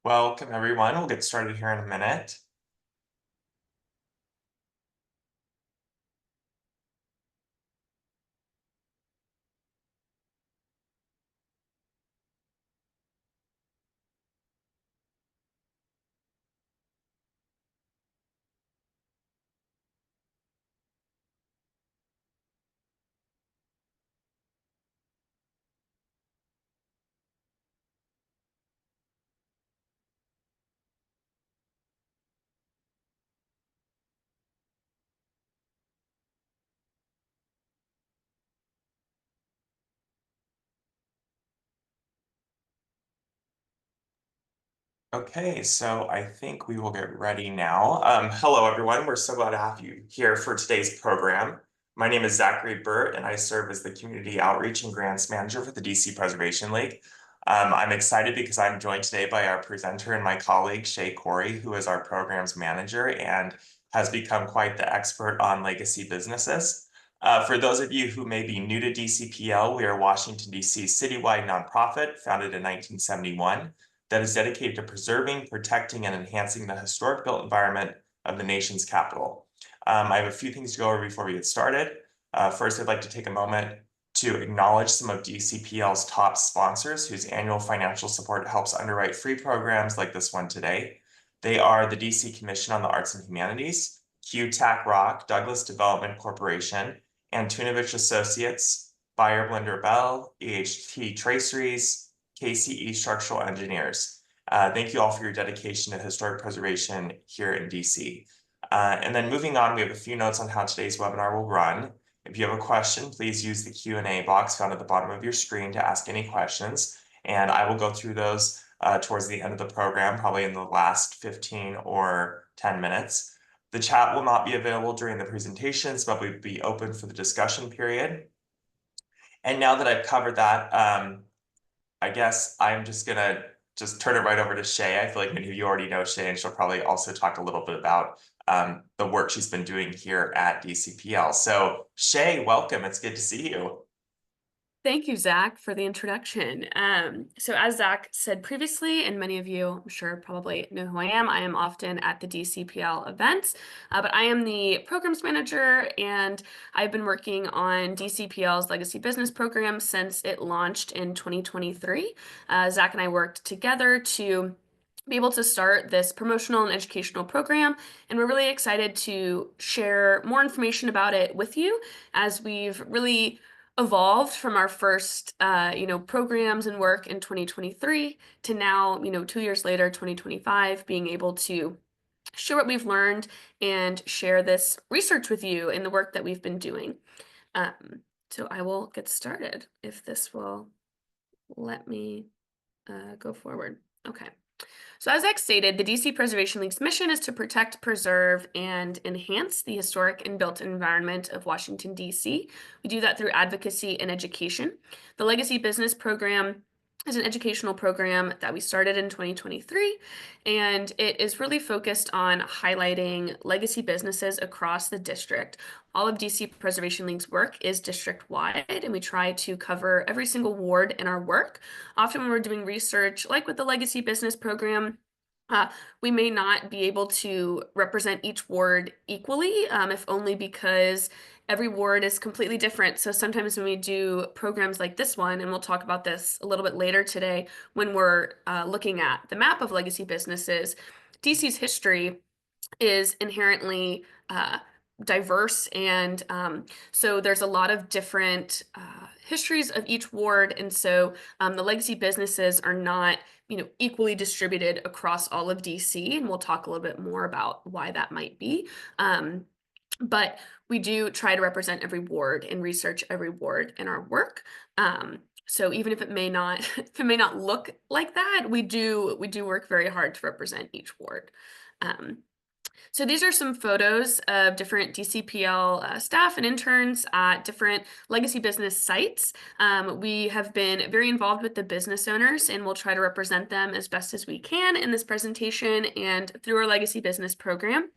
Welcome, everyone. We'll get started here in a minute. Okay, so I think we will get ready now. Hello, everyone. We're so glad to have you here for today's program. My name is Zachary Burt, and I serve as the Community Outreach and Grants Manager for the DC Preservation League. I'm excited because I'm joined today by our presenter and my colleague, Shay Corey, who is our Programs Manager and has become quite the expert on legacy businesses. For those of you who may be new to DCPL, we are Washington, D.C.'s citywide nonprofit founded in 1971 that is dedicated to preserving, protecting, and enhancing the historic built environment of the nation's capital. I have a few things to go over before we get started. First, I'd like to take a moment to acknowledge some of DCPL's top sponsors whose annual financial support helps underwrite free programs like this one today. They are the DC Commission on the Arts and Humanities, QTAC Rock, Douglas Development Corporation, Antunovich Associates, Buyer Blender Bell, EHT Traceries, KCE Structural Engineers. Thank you all for your dedication to historic preservation here in DC. And then moving on, we have a few notes on how today's webinar will run. If you have a question, please use the Q&A box found at the bottom of your screen to ask any questions, and I will go through those towards the end of the program, probably in the last 15 or 10 minutes. The chat will not be available during the presentations, but will be open for the discussion period. And now that I've covered that, I guess I'm just gonna turn it right over to Shay. I feel like many of you already know Shay, and she'll probably also talk a little bit about the work she's been doing here at DCPL. So Shay, welcome. It's good to see you. Thank you, Zach, for the introduction. So as Zach said previously, and many of you, I'm sure, probably know who I am often at the DCPL events, but I am the programs manager, and I've been working on DCPL's Legacy Business Program since it launched in 2023. Zach and I worked together to be able to start this promotional and educational program, and we're really excited to share more information about it with you as we've really evolved from our first programs and work in 2023 to now, 2 years later, 2025, being able to share what we've learned and share this research with you in the work that we've been doing. So I will get started if this will let me go forward. Okay. So as Zach stated, the DC Preservation League's mission is to protect, preserve, and enhance the historic and built environment of Washington, D.C. We do that through advocacy and education. The Legacy Business Program is an educational program that we started in 2023, and it is really focused on highlighting legacy businesses across the district. All of DC Preservation League's work is district-wide, and we try to cover every single ward in our work. Often when we're doing research, like with the Legacy Business Program, we may not be able to represent each ward equally, if only because every ward is completely different. So sometimes when we do programs like this one, and we'll talk about this a little bit later today, when we're looking at the map of legacy businesses, DC's history is inherently diverse, and so there's a lot of different histories of each ward, and so the legacy businesses are not equally distributed across all of DC, and we'll talk a little bit more about why that might be. But we do try to represent every ward and research every ward in our work. So even if it may not if it may not look like that, we do work very hard to represent each ward. So these are some photos of different DCPL staff and interns at different legacy business sites. We have been very involved with the business owners, and we'll try to represent them as best as we can in this presentation and through our legacy business program.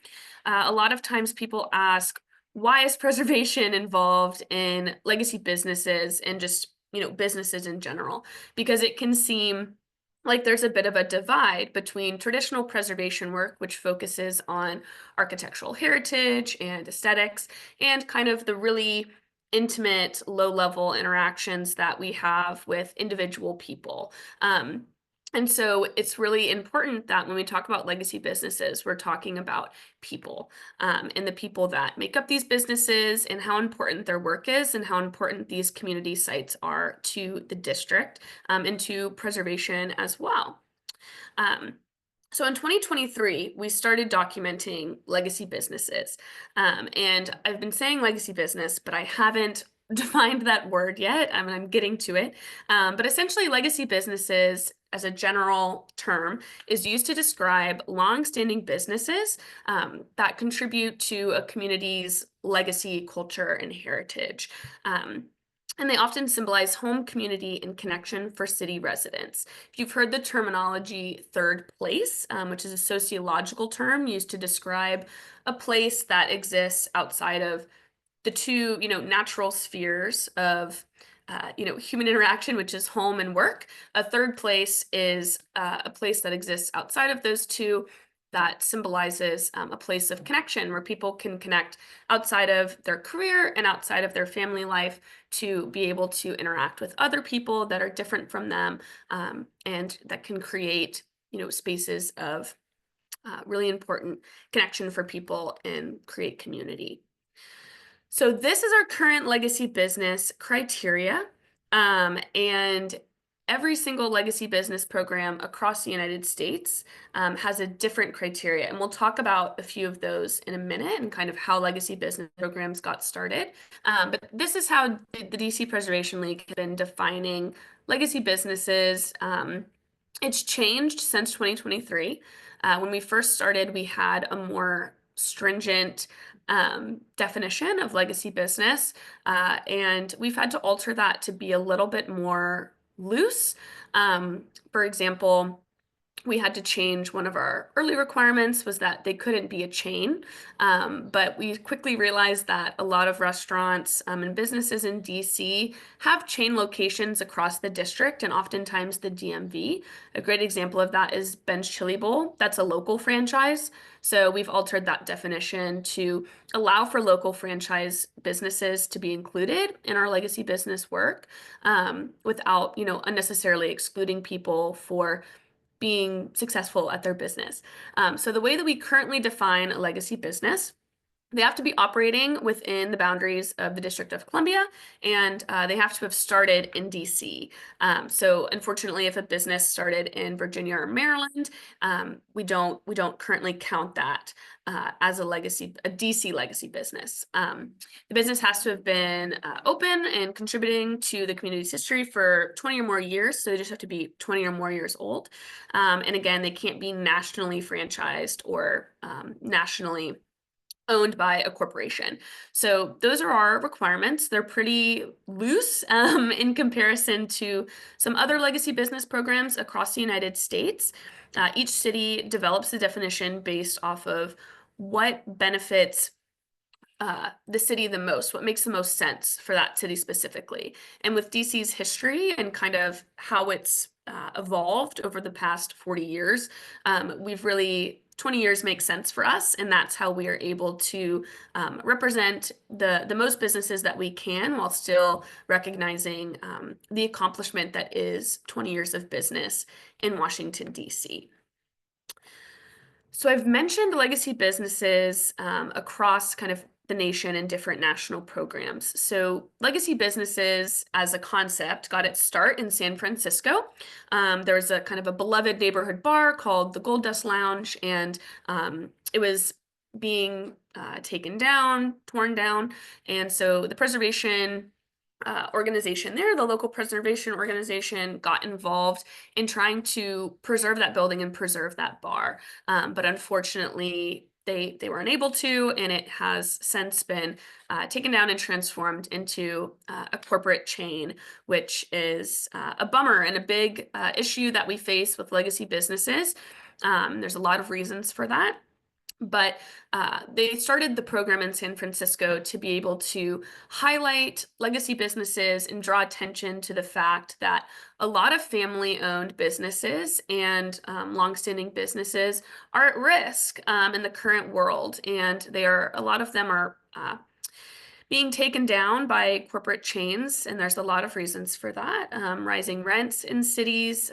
A lot of times people ask, why is preservation involved in legacy businesses and just businesses in general? Because it can seem like there's a bit of a divide between traditional preservation work, which focuses on architectural heritage and aesthetics, and kind of the really intimate, low level interactions that we have with individual people. Um, and so it's really important that when we talk about legacy businesses, we're talking about people, and the people that make up these businesses and how important their work is and how important these community sites are to the district, and to preservation as well. Um, so in 2023, we started documenting legacy businesses. And I've been saying legacy business, but I haven't defined that word yet. I mean, I'm getting to it. But essentially, legacy businesses, as a general term, is used to describe long-standing businesses that contribute to a community's legacy, culture, and heritage. Um, and they often symbolize home, community, and connection for city residents. If you've heard the terminology third place, which is a sociological term used to describe a place that exists outside of the two, natural spheres of, human interaction, which is home and work. A third place is a place that exists outside of those two that symbolizes a place of connection where people can connect outside of their career and outside of their family life to be able to interact with other people that are different from them, and that can create, spaces of really important connection for people and create community. So this is our current legacy business criteria. And every single legacy business program across the United States has a different criteria. And we'll talk about a few of those in a minute and kind of how legacy business programs got started. But this is how the DC Preservation League has been defining legacy businesses. It's changed since 2023. When we first started, we had a more stringent definition of legacy business, and we've had to alter that to be a little bit more loose. For example, we had to change one of our early requirements was that they couldn't be a chain. But we quickly realized that a lot of restaurants and businesses in DC have chain locations across the district and oftentimes the DMV. A great example of that is Ben's Chili Bowl. That's a local franchise. So we've altered that definition to allow for local franchise businesses to be included in our legacy business work, without, unnecessarily excluding people for being successful at their business. So the way that we currently define a legacy business, they have to be operating within the boundaries of the District of Columbia, and they have to have started in DC. So unfortunately, if a business started in Virginia or Maryland, we don't currently count that as a DC legacy business. The business has to have been open and contributing to the community's history for 20 or more years. So they just have to be 20 or more years old. And again, they can't be nationally franchised or nationally owned by a corporation. So those are our requirements. They're pretty loose in comparison to some other legacy business programs across the United States. Each city develops the definition based off of what benefits the city the most, what makes the most sense for that city specifically. And with DC's history and kind of how it's evolved over the past 40 years, we've really 20 years makes sense for us, and that's how we are able to represent the most businesses that we can while still recognizing the accomplishment that is 20 years of business in Washington, D.C. So I've mentioned legacy businesses across kind of the nation and different national programs. So legacy businesses as a concept got its start in San Francisco. There was a kind of a beloved neighborhood bar called the Gold Dust Lounge, and it was being taken down, torn down. And so the preservation organization there, the local preservation organization, got involved in trying to preserve that building and preserve that bar. But unfortunately, they were unable to, and it has since been taken down and transformed into a corporate chain, which is a bummer and a big issue that we face with legacy businesses. There's a lot of reasons for that. But they started the program in San Francisco to be able to highlight legacy businesses and draw attention to the fact that a lot of family-owned businesses and longstanding businesses are at risk in the current world, and a lot of them are being taken down by corporate chains, and there's a lot of reasons for that. Rising rents in cities,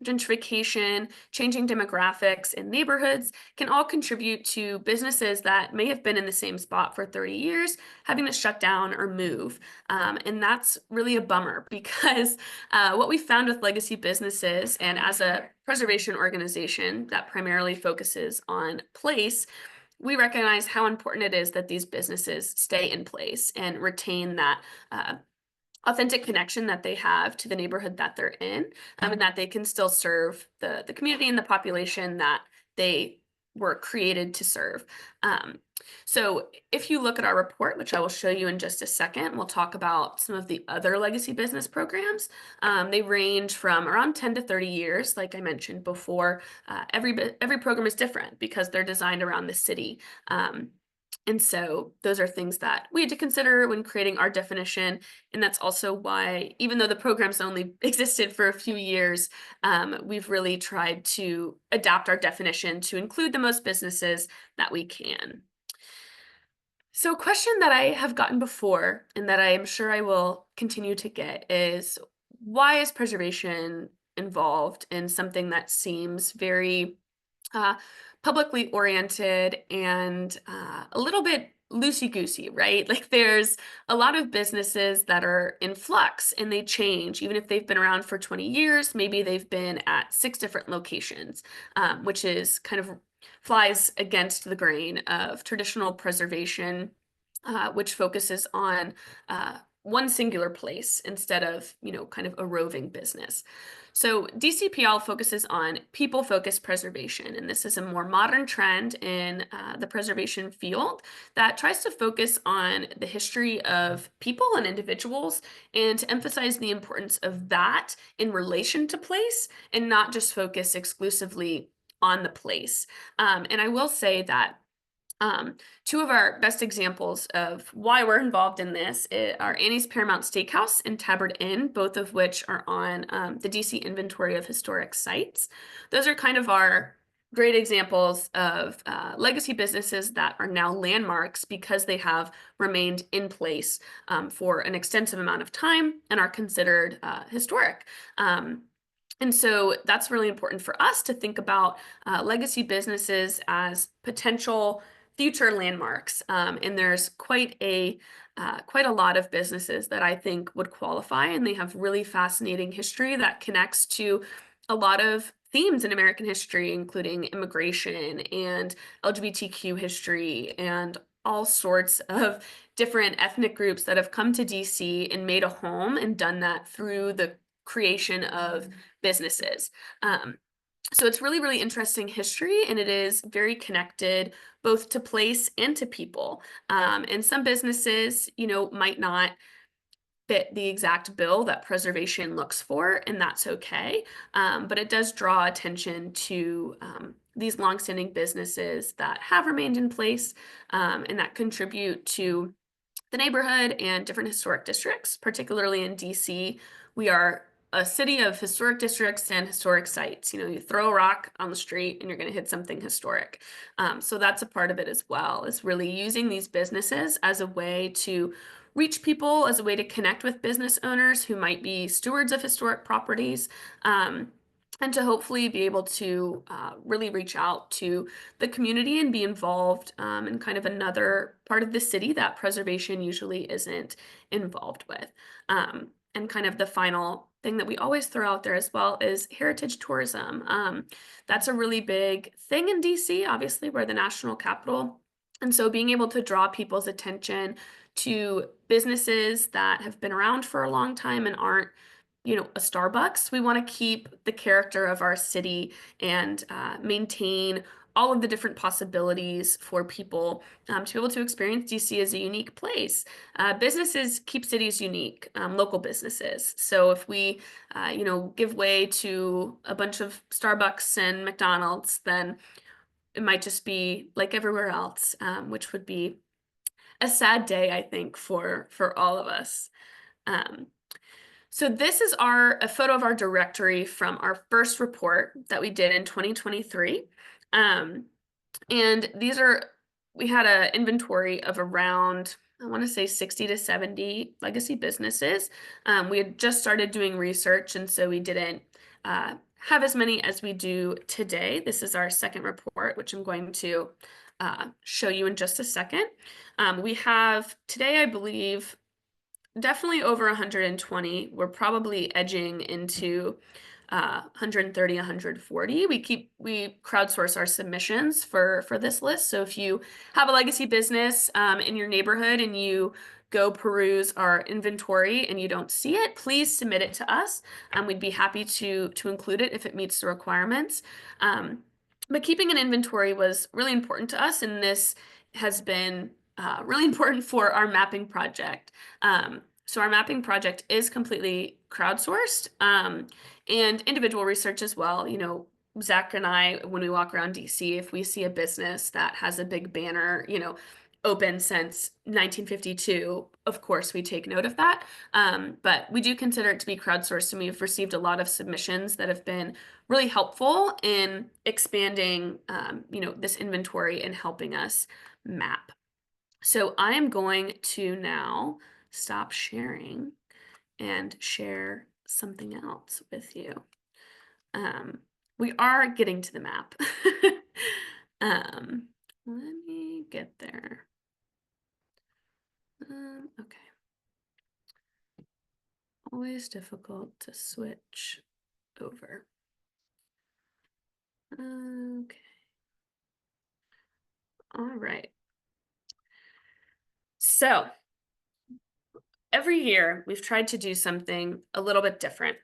gentrification, changing demographics in neighborhoods can all contribute to businesses that may have been in the same spot for 30 years having to shut down or move. And that's really a bummer because what we found with legacy businesses, and as a preservation organization that primarily focuses on place, we recognize how important it is that these businesses stay in place and retain that authentic connection that they have to the neighborhood that they're in, and that they can still serve the community and the population that they were created to serve. Um, so if you look at our report, which I will show you in just a second, we'll talk about some of the other legacy business programs. They range from around 10 to 30 years, like I mentioned before. Every program is different because they're designed around the city. And so those are things that we had to consider when creating our definition. And that's also why, even though the program's only existed for a few years, we've really tried to adapt our definition to include the most businesses that we can. So a question that I have gotten before, and that I am sure I will continue to get, is why is preservation involved in something that seems very uh, publicly oriented and a little bit loosey goosey, right? Like there's a lot of businesses that are in flux and they change, even if they've been around for 20 years. Maybe they've been at 6 different locations, which is kind of flies against the grain of traditional preservation, which focuses on one singular place instead of, kind of a roving business. So DCPL focuses on people-focused preservation, and this is a more modern trend in the preservation field that tries to focus on the history of people and individuals and to emphasize the importance of that in relation to place and not just focus exclusively on the place. And I will say that um, two of our best examples of why we're involved in this are Annie's Paramount Steakhouse and Tabard Inn, both of which are on the DC Inventory of Historic Sites. Those are kind of our great examples of legacy businesses that are now landmarks because they have remained in place for an extensive amount of time and are considered historic. And so that's really important for us to think about legacy businesses as potential future landmarks. And there's quite a lot of businesses that I think would qualify, and they have really fascinating history that connects to a lot of themes in American history, including immigration and LGBTQ history and all sorts of different ethnic groups that have come to DC and made a home and done that through the creation of businesses. So it's really, really interesting history, and it is very connected both to place and to people. And some businesses, might not fit the exact bill that preservation looks for, and that's okay. But it does draw attention to these longstanding businesses that have remained in place and that contribute to the neighborhood and different historic districts, particularly in DC. We are a city of historic districts and historic sites. You throw a rock on the street and you're going to hit something historic. So that's a part of it as well, is really using these businesses as a way to reach people, as a way to connect with business owners who might be stewards of historic properties. And to hopefully be able to really reach out to the community and be involved in kind of another part of the city that preservation usually isn't involved with. And kind of the final thing that we always throw out there as well is heritage tourism. That's a really big thing in DC, obviously, we're the national capital. And so being able to draw people's attention to businesses that have been around for a long time and aren't a Starbucks. We want to keep the character of our city and maintain all of the different possibilities for people to be able to experience DC as a unique place. Businesses keep cities unique, local businesses. So if we, give way to a bunch of Starbucks and McDonald's, then it might just be like everywhere else, which would be a sad day, I think, for all of us. Um, so this is a photo of our directory from our first report that we did in 2023. Um, and we had an inventory of around, I want to say 60 to 70 legacy businesses. We had just started doing research, and so we didn't have as many as we do today. This is our second report, which I'm going to show you in just a second. We have today, I believe, definitely over 120. We're probably edging into 130, 140. We crowdsource our submissions for this list. So if you have a legacy business in your neighborhood and you go peruse our inventory and you don't see it, please submit it to us. We'd be happy to include it if it meets the requirements. But keeping an inventory was really important to us, and this has been really important for our mapping project. So our mapping project is completely crowdsourced, and individual research as well. You know, Zach and I, when we walk around DC, if we see a business that has a big banner, open since 1952, of course we take note of that. But we do consider it to be crowdsourced, and we've received a lot of submissions that have been really helpful in expanding, this inventory and helping us map. So I am going to now stop sharing and share something else with you. We are getting to the map. Let me get there. Okay. Always difficult to switch over. Okay. All right. So every year we've tried to do something a little bit different.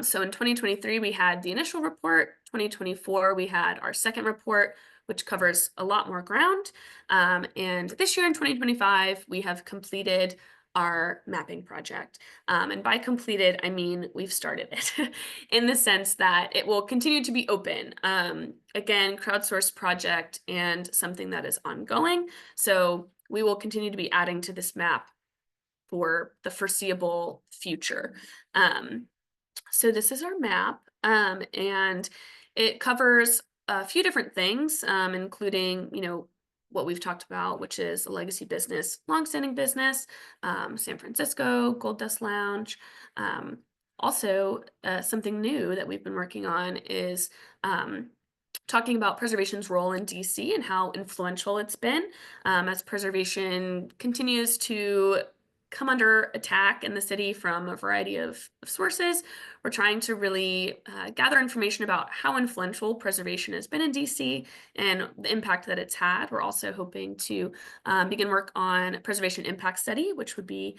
So in 2023, we had the initial report. 2024, we had our second report, which covers a lot more ground. And this year in 2025, we have completed our mapping project. And by completed, I mean we've started it in the sense that it will continue to be open. Again, crowdsourced project and something that is ongoing. So we will continue to be adding to this map for the foreseeable future. So this is our map, and it covers a few different things, including, what we've talked about, which is a legacy business, longstanding business, San Francisco, Gold Dust Lounge. Also, something new that we've been working on is talking about preservation's role in DC and how influential it's been, as preservation continues to come under attack in the city from a variety of sources. We're trying to really gather information about how influential preservation has been in DC and the impact that it's had. We're also hoping to begin work on a preservation impact study, which would be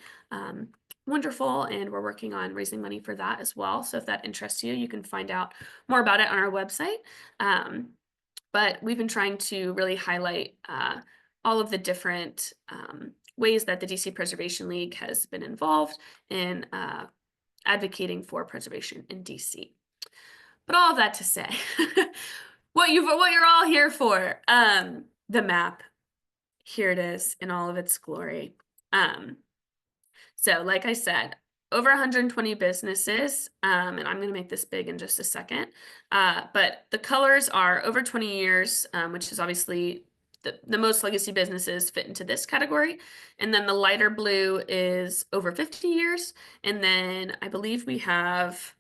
wonderful, and we're working on raising money for that as well. So if that interests you, you can find out more about it on our website. But we've been trying to really highlight all of the different ways that the DC Preservation League has been involved in advocating for preservation in DC. But all of that to say, what you're all here for, the map. Here it is in all of its glory. So like I said, over 120 businesses, and I'm going to make this big in just a second. But the colors are over 20 years, which is obviously the most legacy businesses fit into this category. And then the lighter blue is over 50 years. And then I believe we have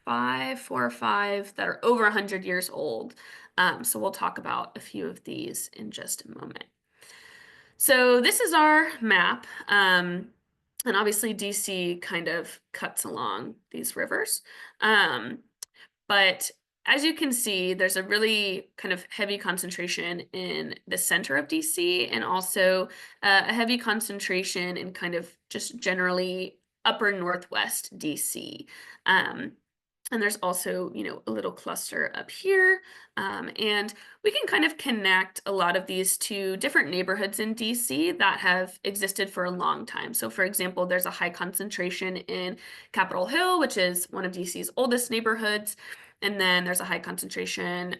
4 or 5 that are over 100 years old. So we'll talk about a few of these in just a moment. So this is our map. And obviously DC kind of cuts along these rivers. But as you can see, there's a really kind of heavy concentration in the center of DC, and also a heavy concentration in kind of just generally upper northwest DC. And there's also, a little cluster up here. And we can kind of connect a lot of these to different neighborhoods in DC that have existed for a long time. So for example, there's a high concentration in Capitol Hill, which is one of DC's oldest neighborhoods. And then there's a high concentration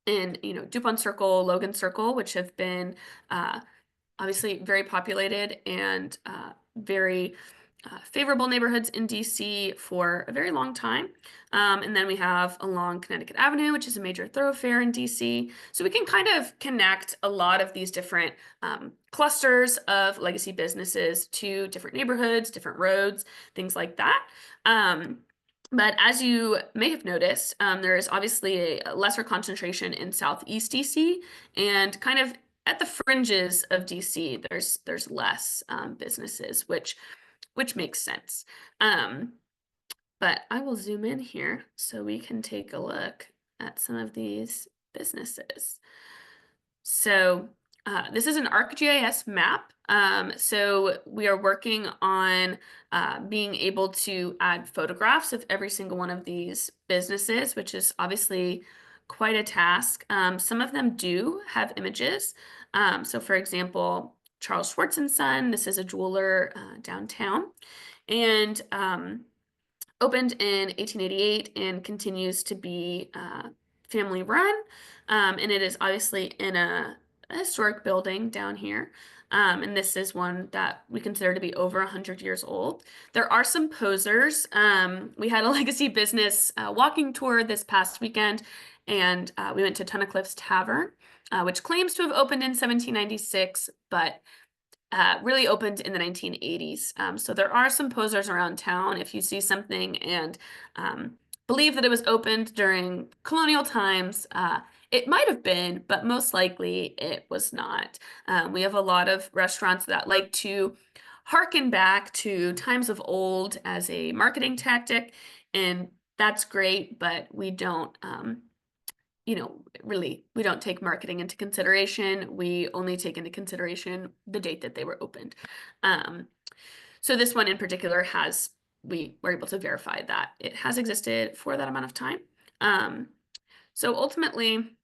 in, Dupont Circle, Logan Circle, which have been uh, obviously very populated and very favorable neighborhoods in DC for a very long time. And then we have along Connecticut Avenue, which is a major thoroughfare in DC. So we can kind of connect a lot of these different clusters of legacy businesses to different neighborhoods, different roads, things like that. Um, but as you may have noticed, there is obviously a lesser concentration in Southeast DC and kind of at the fringes of DC, there's less businesses, which makes sense. Um, but I will zoom in here so we can take a look at some of these businesses. So this is an ArcGIS map. So we are working on being able to add photographs of every single one of these businesses, which is obviously quite a task. Some of them do have images. So for example, Charles Schwartz and Son, this is a jeweler downtown. And opened in 1888 and continues to be family run. And it is obviously in a historic building down here. And this is one that we consider to be over 100 years old. There are some posers. We had a legacy business walking tour this past weekend, and we went to Tunnicliff's Tavern, which claims to have opened in 1796, but really opened in the 1980s. So there are some posers around town. If you see something and believe that it was opened during colonial times, it might have been, but most likely it was not. We have a lot of restaurants that like to harken back to times of old as a marketing tactic, and that's great, but we don't really, we don't take marketing into consideration. We only take into consideration the date that they were opened. Um, so this one in particular we were able to verify that it has existed for that amount of time. So ultimately,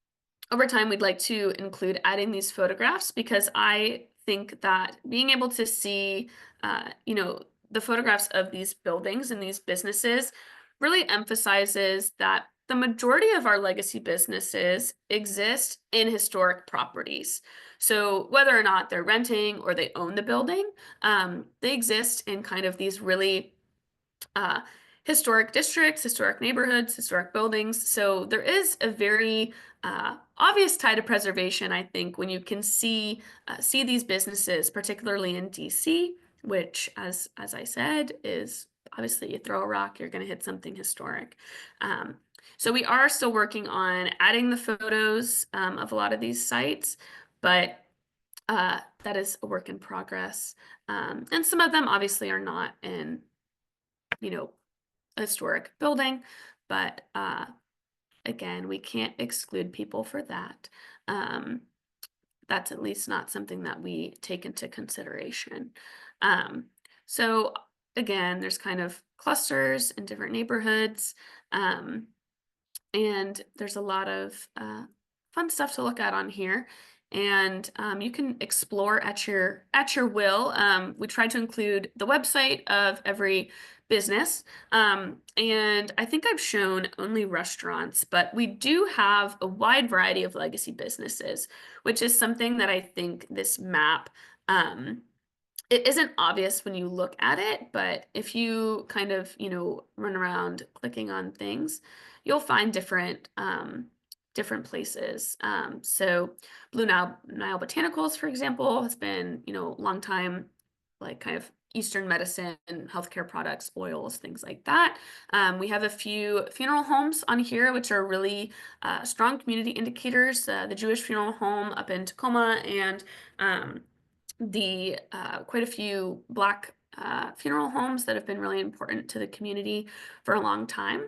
over time, we'd like to include adding these photographs because I think that being able to see, the photographs of these buildings and these businesses really emphasizes that the majority of our legacy businesses exist in historic properties. So whether or not they're renting or they own the building, they exist in kind of these really uh, historic districts, historic neighborhoods, historic buildings. So there is a very obvious tie to preservation, I think, when you can see these businesses, particularly in DC, which, as I said, is obviously you throw a rock, you're going to hit something historic. So we are still working on adding the photos of a lot of these sites, but that is a work in progress. And some of them obviously are not in a historic building, but again, we can't exclude people for that. That's at least not something that we take into consideration. Um, so again, there's kind of clusters in different neighborhoods, and there's a lot of fun stuff to look at on here. And you can explore at your will. We try to include the website of every business. And I think I've shown only restaurants, but we do have a wide variety of legacy businesses, which is something that I think this map, it isn't obvious when you look at it, but if you kind of, run around clicking on things, you'll find different places. So Blue Nile Botanicals, for example, has been, long time, like kind of Eastern medicine, healthcare products, oils, things like that. We have a few funeral homes on here, which are really strong community indicators. The Jewish Funeral Home up in Tacoma and the quite a few Black funeral homes that have been really important to the community for a long time.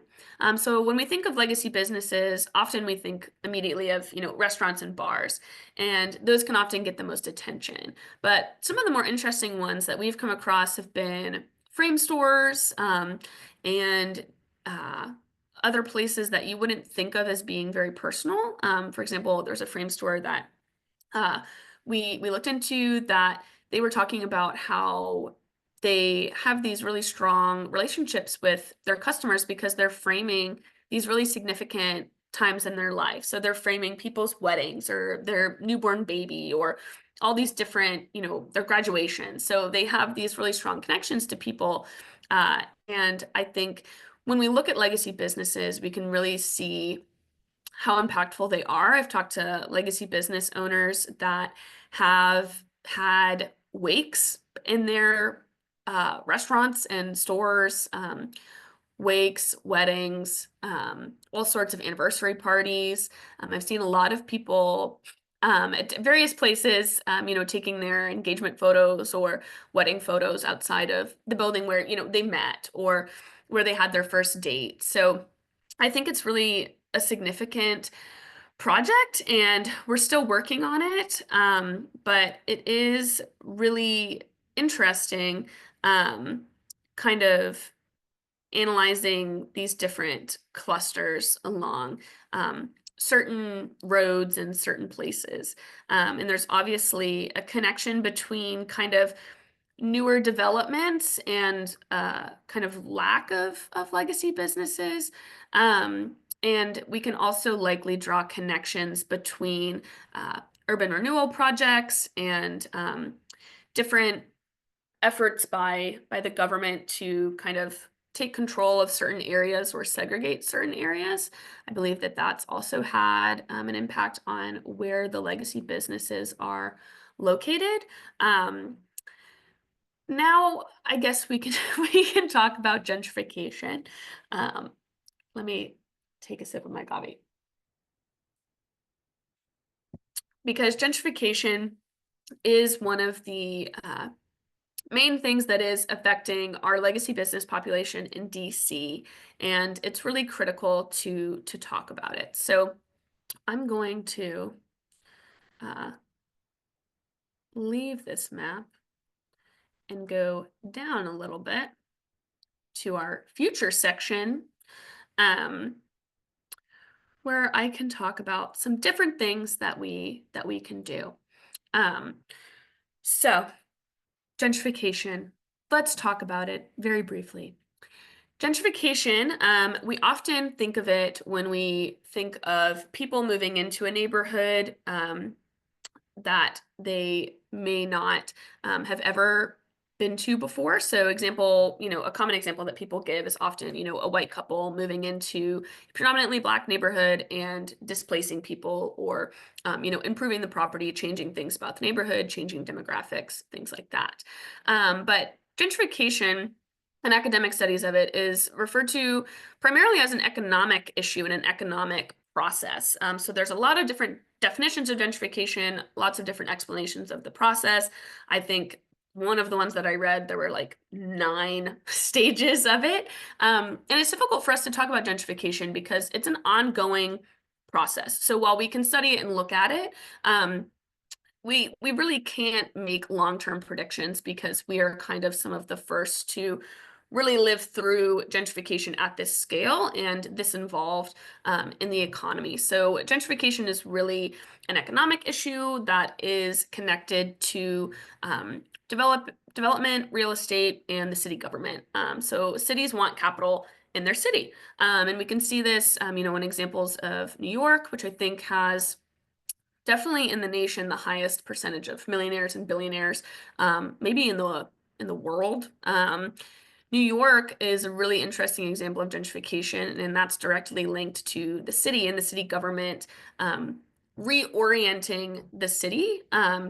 So when we think of legacy businesses, often we think immediately of restaurants and bars, and those can often get the most attention. But some of the more interesting ones that we've come across have been frame stores and other places that you wouldn't think of as being very personal. For example, there's a frame store that uh, we looked into that they were talking about how they have these really strong relationships with their customers because they're framing these really significant times in their life. So they're framing people's weddings or their newborn baby or all these different, their graduation. So they have these really strong connections to people. And I think when we look at legacy businesses, we can really see how impactful they are. I've talked to legacy business owners that have had wakes in their restaurants and stores, wakes, weddings, all sorts of anniversary parties. I've seen a lot of people at various places, taking their engagement photos or wedding photos outside of the building where, they met or where they had their first date. So I think it's really a significant project and we're still working on it. But it is really interesting, kind of analyzing these different clusters along certain roads and certain places. And there's obviously a connection between kind of newer developments and kind of lack of legacy businesses. And we can also likely draw connections between urban renewal projects and different efforts by the government to kind of take control of certain areas or segregate certain areas. I believe that that's also had an impact on where the legacy businesses are located. Now, I guess we can we can talk about gentrification. Um, Let me take a sip of my coffee because gentrification is one of the main things that is affecting our legacy business population in DC, and it's really critical to talk about it. So I'm going to uh, leave this map and go down a little bit to our future section, um, where I can talk about some different things that we can do. Um, so gentrification. Let's talk about it very briefly. Gentrification, we often think of it when we think of people moving into a neighborhood that they may not have ever been to before. So example, a common example that people give is often, a white couple moving into a predominantly Black neighborhood and displacing people or, improving the property, changing things about the neighborhood, changing demographics, things like that. But gentrification and academic studies of it is referred to primarily as an economic issue and an economic process. So there's a lot of different definitions of gentrification, lots of different explanations of the process. I think one of the ones that I read, there were like 9 stages of it. And it's difficult for us to talk about gentrification because it's an ongoing process. So while we can study it and look at it, we really can't make long-term predictions because we are kind of some of the first to really live through gentrification at this scale, and this involved in the economy. So gentrification is really an economic issue that is connected to development, real estate, and the city government. So cities want capital in their city, and we can see this, in examples of New York, which I think has definitely in the nation the highest percentage of millionaires and billionaires, maybe in the world. New York is a really interesting example of gentrification, and that's directly linked to the city and the city government reorienting the city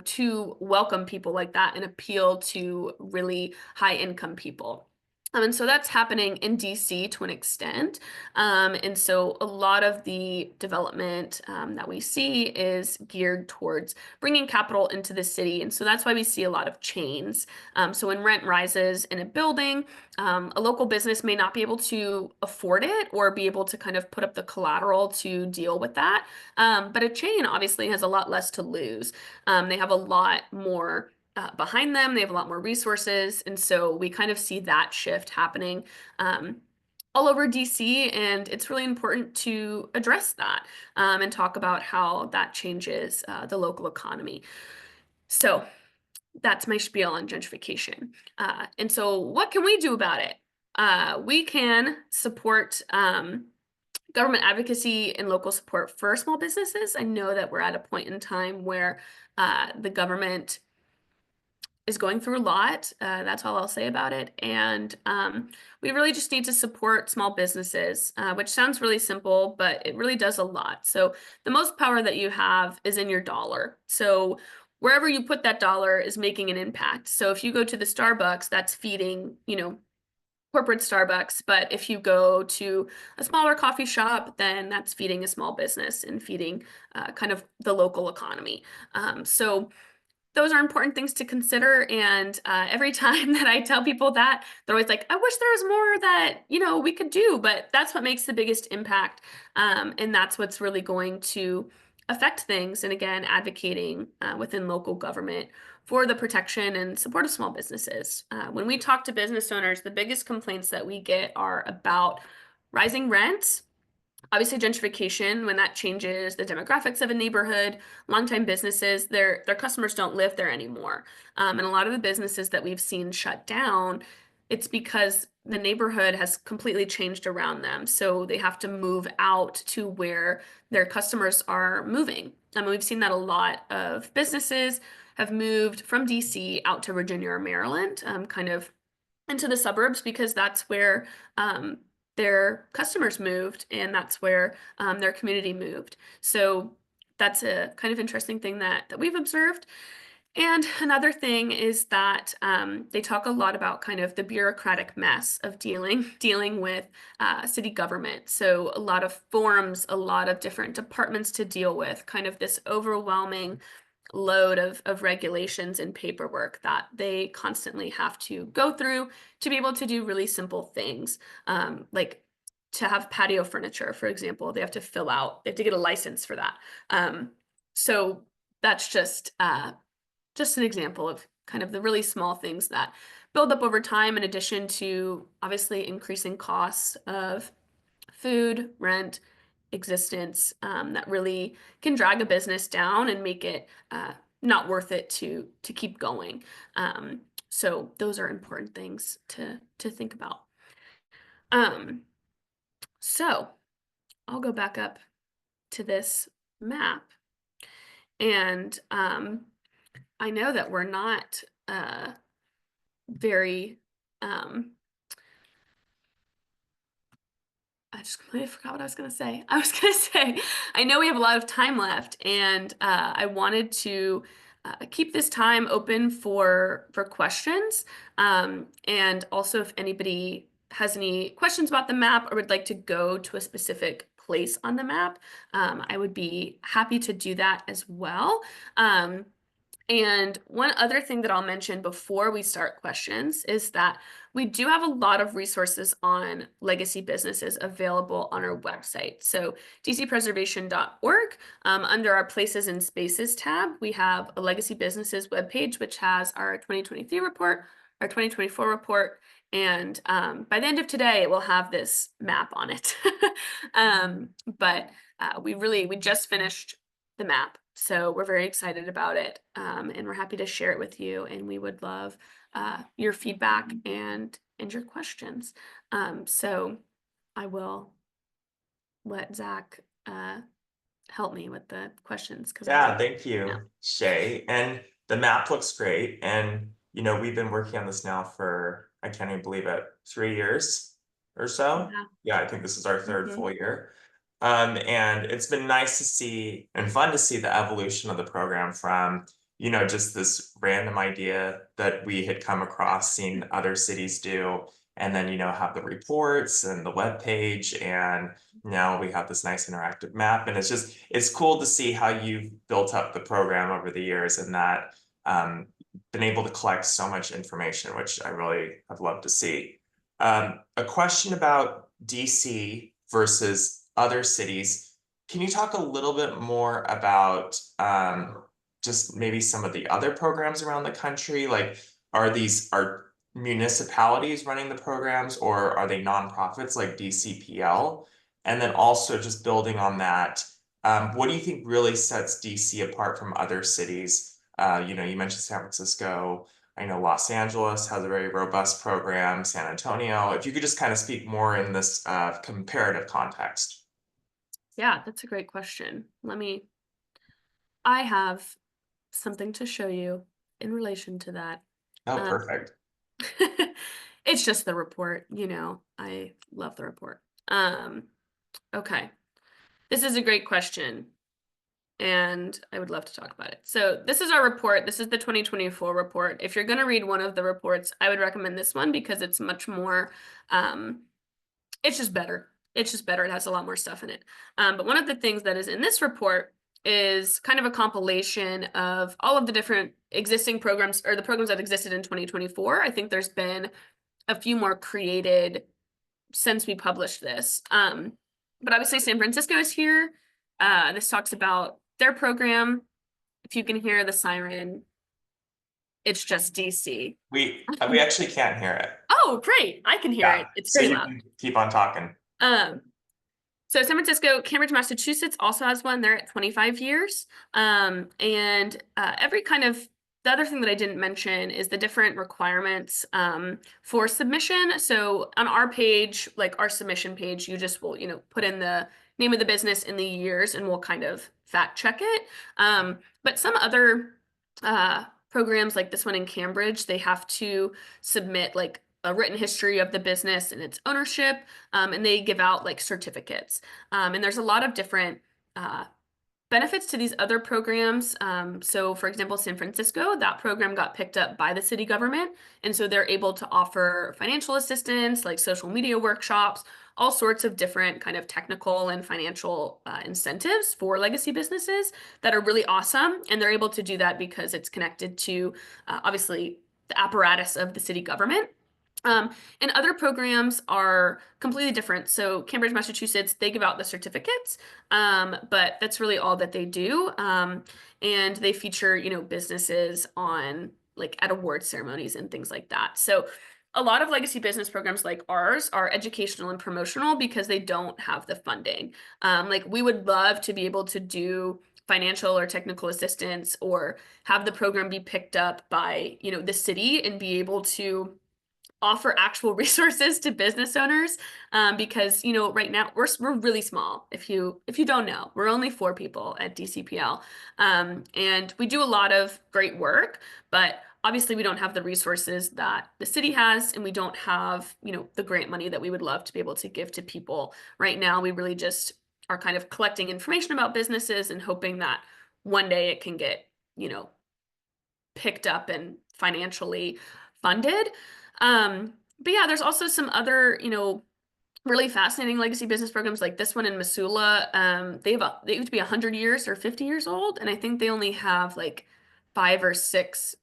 to welcome people like that and appeal to really high income people. And so that's happening in DC to an extent. And so a lot of the development that we see is geared towards bringing capital into the city. And so that's why we see a lot of chains. So when rent rises in a building, a local business may not be able to afford it or be able to kind of put up the collateral to deal with that. But a chain obviously has a lot less to lose. They have a lot more behind them. They have a lot more resources. And so we kind of see that shift happening all over DC. And it's really important to address that and talk about how that changes the local economy. So that's my spiel on gentrification. And so what can we do about it? We can support government advocacy and local support for small businesses. I know that we're at a point in time where the government is going through a lot. That's all I'll say about it. And we really just need to support small businesses, which sounds really simple, but it really does a lot. So the most power that you have is in your dollar. So wherever you put that dollar is making an impact. So if you go to the Starbucks, that's feeding, corporate Starbucks. But if you go to a smaller coffee shop, then that's feeding a small business and feeding kind of the local economy. So those are important things to consider. And every time that I tell people that, they're always like, I wish there was more that, we could do. But that's what makes the biggest impact. And that's what's really going to affect things. And again, advocating within local government for the protection and support of small businesses. When we talk to business owners, the biggest complaints that we get are about rising rents. Obviously, gentrification, when that changes the demographics of a neighborhood, longtime businesses, their customers don't live there anymore. And a lot of the businesses that we've seen shut down, it's because the neighborhood has completely changed around them. So they have to move out to where their customers are moving. We've seen that a lot of businesses have moved from DC out to Virginia or Maryland, kind of into the suburbs because that's where their customers moved and that's where their community moved. So that's a kind of interesting thing that we've observed. And another thing is that they talk a lot about kind of the bureaucratic mess of dealing with city government. So a lot of forms, a lot of different departments to deal with, kind of this overwhelming load of regulations and paperwork that they constantly have to go through to be able to do really simple things. Like to have patio furniture, for example, they have to they have to get a license for that. So that's just an example of kind of the really small things that build up over time, in addition to obviously increasing costs of food, rent, existence, that really can drag a business down and make it not worth it to keep going. So those are important things to think about. Um, so I'll go back up to this map, and I know that we're not very um, I just completely forgot what I was going to say. I was going to say, I know we have a lot of time left, and I wanted to keep this time open for questions. And also, if anybody has any questions about the map or would like to go to a specific place on the map, I would be happy to do that as well. And one other thing that I'll mention before we start questions is that we do have a lot of resources on legacy businesses available on our website. So dcpreservation.org, under our Places and Spaces tab, we have a legacy businesses webpage, which has our 2023 report, our 2024 report, and by the end of today, it will have this map on it. But we just finished the map. So we're very excited about it, and we're happy to share it with you. And we would love your feedback and your questions. So I will let Zach help me with the questions because I Yeah, don't thank know. you, Shay. And the map looks great. And, we've been working on this now for, I can't even believe it, 3 years or so. Yeah. Yeah, I think this is our third Mhm. full year. And it's been nice to see and fun to see the evolution of the program from, just this random idea that we had come across, seen other cities do, and then, have the reports and the web page, and now we have this nice interactive map. And it's cool to see how you've built up the program over the years and that been able to collect so much information, which I really have loved to see. A question about DC versus other cities. Can you talk a little bit more about just maybe some of the other programs around the country? Like, are municipalities running the programs, or are they nonprofits like DCPL? And then also just building on that, what do you think really sets DC apart from other cities? You mentioned San Francisco. I know Los Angeles has a very robust program, San Antonio. If you could just kind of speak more in this comparative context. Yeah, that's a great question. I have something to show you in relation to that. Oh, Um, perfect. it's just the report, I love the report. Um, okay. This is a great question, and I would love to talk about it. So, this is our report. This is the 2024 report. If you're going to read one of the reports, I would recommend this one because it's much more, um, it's just better. It's just better. It has a lot more stuff in it. But one of the things that is in this report is kind of a compilation of all of the different existing programs or the programs that existed in 2024. I think there's been a few more created since we published this. But obviously, San Francisco is here. This talks about their program. If you can hear the siren, it's just DC. We actually can't hear it. Oh, great. I can hear Yeah, it. It's so very you loud. can keep on talking. Um, So San Francisco, Cambridge, Massachusetts also has one. They're at 25 years. And every kind of the other thing that I didn't mention is the different requirements for submission. So on our page, like our submission page, you just will, put in the name of the business in the years and we'll kind of fact check it. But some other programs like this one in Cambridge, they have to submit like a written history of the business and its ownership, and they give out like certificates. And there's a lot of different uh, benefits to these other programs. So, for example, San Francisco, that program got picked up by the city government. And so they're able to offer financial assistance, like social media workshops, all sorts of different kind of technical and financial incentives for legacy businesses that are really awesome. And they're able to do that because it's connected to obviously the apparatus of the city government. Um, and other programs are completely different. So Cambridge, Massachusetts, they give out the certificates, but that's really all that they do. And they feature, businesses on like at award ceremonies and things like that. So a lot of legacy business programs like ours are educational and promotional because they don't have the funding. Like we would love to be able to do financial or technical assistance or have the program be picked up by, the city and be able to offer actual resources to business owners because right now we're really small. If you don't know, we're only 4 people at DCPL, and we do a lot of great work, but obviously we don't have the resources that the city has, and we don't have the grant money that we would love to be able to give to people. Right now we really just are kind of collecting information about businesses and hoping that one day it can get you know picked up and financially funded. But yeah, there's also some other, really fascinating legacy business programs like this one in Missoula. They have to be 100 years or 50 years old, and I think they only have like 5 or 6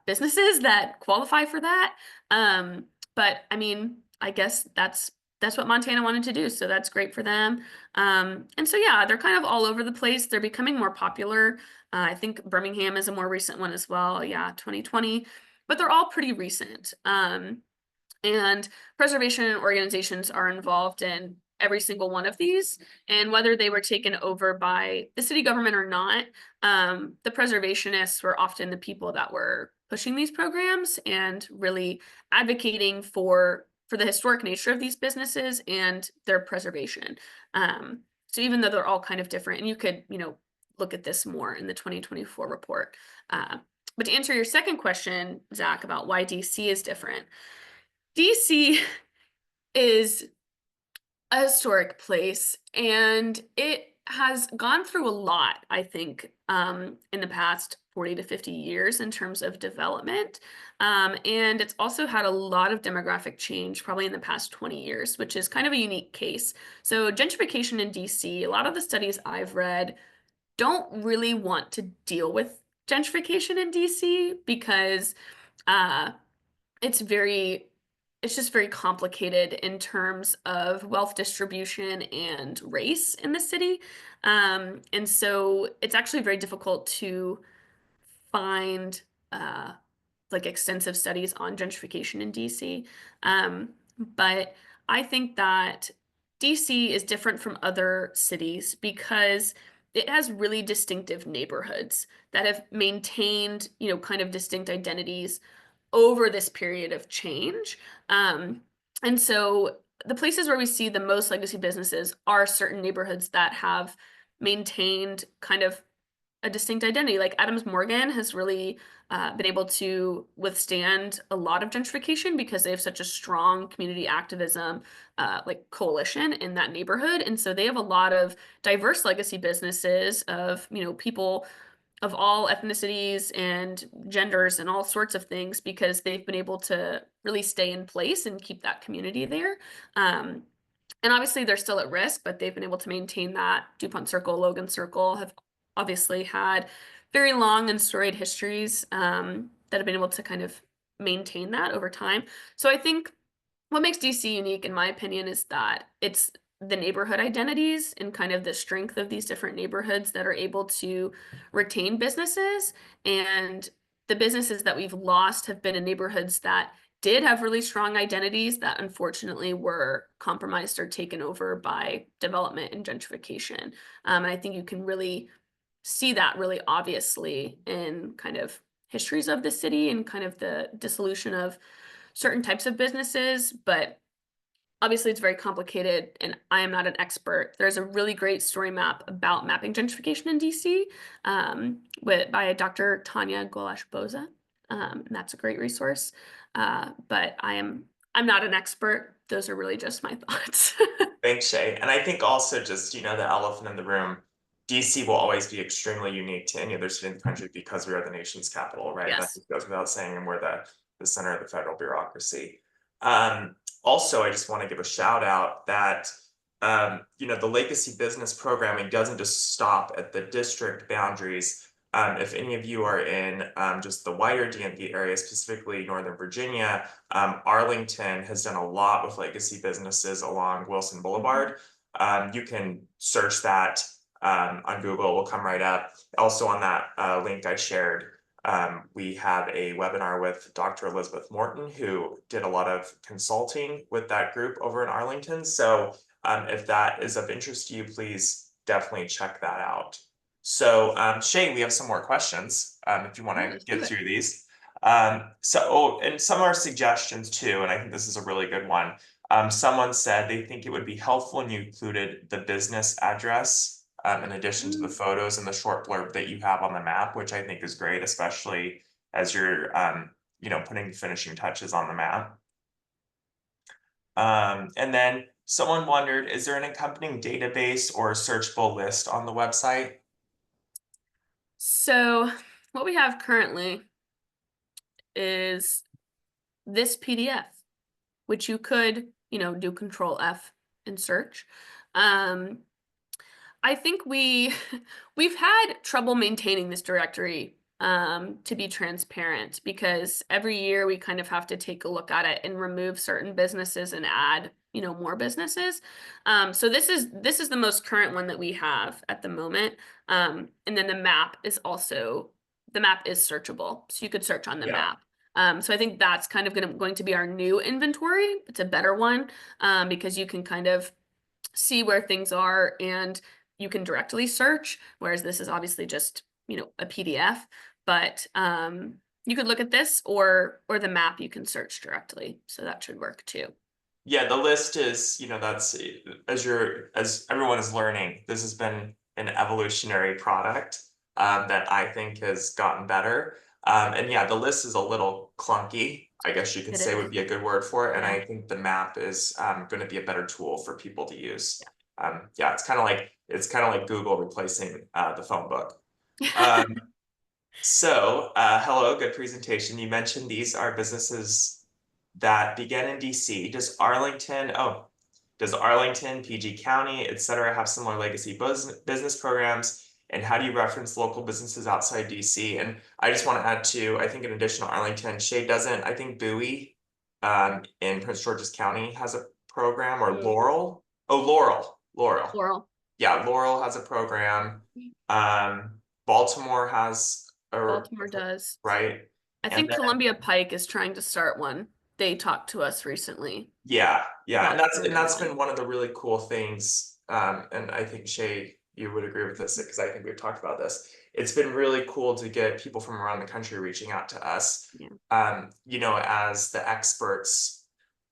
businesses that qualify for that. Um, but I mean, I guess that's what Montana wanted to do, so that's great for them. And so yeah, they're kind of all over the place. They're becoming more popular. I think Birmingham is a more recent one as well. Yeah, 2020, but they're all pretty recent. And preservation organizations are involved in every single one of these. And whether they were taken over by the city government or not, the preservationists were often the people that were pushing these programs and really advocating for the historic nature of these businesses and their preservation. So even though they're all kind of different, and you could, look at this more in the 2024 report. But to answer your second question, Zach, about why DC is different, DC is a historic place and it has gone through a lot, I think, in the past 40 to 50 years in terms of development. And it's also had a lot of demographic change probably in the past 20 years, which is kind of a unique case. So gentrification in DC, a lot of the studies I've read don't really want to deal with gentrification in DC because uh, it's very it's just very complicated in terms of wealth distribution and race in the city. And so it's actually very difficult to find uh, like extensive studies on gentrification in DC. But I think that DC is different from other cities because it has really distinctive neighborhoods that have maintained, kind of distinct identities over this period of change. And so the places where we see the most legacy businesses are certain neighborhoods that have maintained kind of a distinct identity. Like Adams Morgan has really been able to withstand a lot of gentrification because they have such a strong community activism like coalition in that neighborhood. And so they have a lot of diverse legacy businesses of, people of all ethnicities and genders and all sorts of things because they've been able to really stay in place and keep that community there. Um, and obviously they're still at risk, but they've been able to maintain that. DuPont Circle, Logan Circle have obviously had very long and storied histories that have been able to kind of maintain that over time. So I think what makes DC unique, in my opinion, is that it's the neighborhood identities and kind of the strength of these different neighborhoods that are able to retain businesses. And the businesses that we've lost have been in neighborhoods that did have really strong identities that unfortunately were compromised or taken over by development and gentrification. And I think you can really see that really obviously in kind of histories of the city and kind of the dissolution of certain types of businesses, but obviously it's very complicated and I am not an expert. There's a really great story map about mapping gentrification in DC by Dr. Tanya Golash Boza. And that's a great resource. But I'm not an expert. Those are really just my thoughts. Thanks, Shay. And I think also just, the elephant in the room, DC will always be extremely unique to any other city in the country because we are the nation's capital, right? That Yes. goes without saying, and we're the center of the federal bureaucracy. Also, I just want to give a shout out that the legacy business programming doesn't just stop at the district boundaries. If any of you are in just the wider DMV area, specifically Northern Virginia, Arlington has done a lot with legacy businesses along Wilson Boulevard. You can search that on Google, it will come right up. Also on that link I shared, we have a webinar with Dr. Elizabeth Morton, who did a lot of consulting with that group over in Arlington. So if that is of interest to you, please definitely check that out. So Shay, we have some more questions if you want to Let's do get it. through these. And some are suggestions too, and I think this is a really good one. Someone said they think it would be helpful and you included the business address in addition to the photos and the short blurb that you have on the map, which I think is great, especially as you're putting the finishing touches on the map. And then someone wondered, is there an accompanying database or searchable list on the website? So what we have currently is this PDF, which you could, do Control F and search. I think we've had trouble maintaining this directory to be transparent because every year we kind of have to take a look at it and remove certain businesses and add, more businesses. So this is the most current one that we have at the moment. And then the map is searchable, so you could search on the Yeah. map. So I think that's kind of going to be our new inventory. It's a better one because you can kind of see where things are and you can directly search, whereas this is obviously just, a PDF, but you could look at this or the map you can search directly. So that should work too. Yeah, the list is, that's as everyone is learning, this has been an evolutionary product that I think has gotten better. And yeah, the list is a little clunky, I guess you could It say is. would be a good word for it. And Yeah. I think the map is going to be a better tool for people to use. Yeah, it's kind of like Google replacing the phone book. Um, hello, good presentation. You mentioned these are businesses that begin in DC. Does Arlington, PG County, et cetera, have similar legacy business programs? And how do you reference local businesses outside DC? And I just want to add to, I think in addition to Arlington, Shay doesn't, I think Bowie in Prince George's County has a program, or Mm. Laurel. Oh, Laurel. Laurel. Yeah, Laurel has a program. Baltimore has a, Baltimore does. right? I And think Columbia Pike is trying to start one. They talked to us recently yeah, and about that's doing and their that's one. been one of the really cool things. And I think Shay, you would agree with this because I think we've talked about this. It's been really cool to get people from around the country reaching out to us. Yeah. As the experts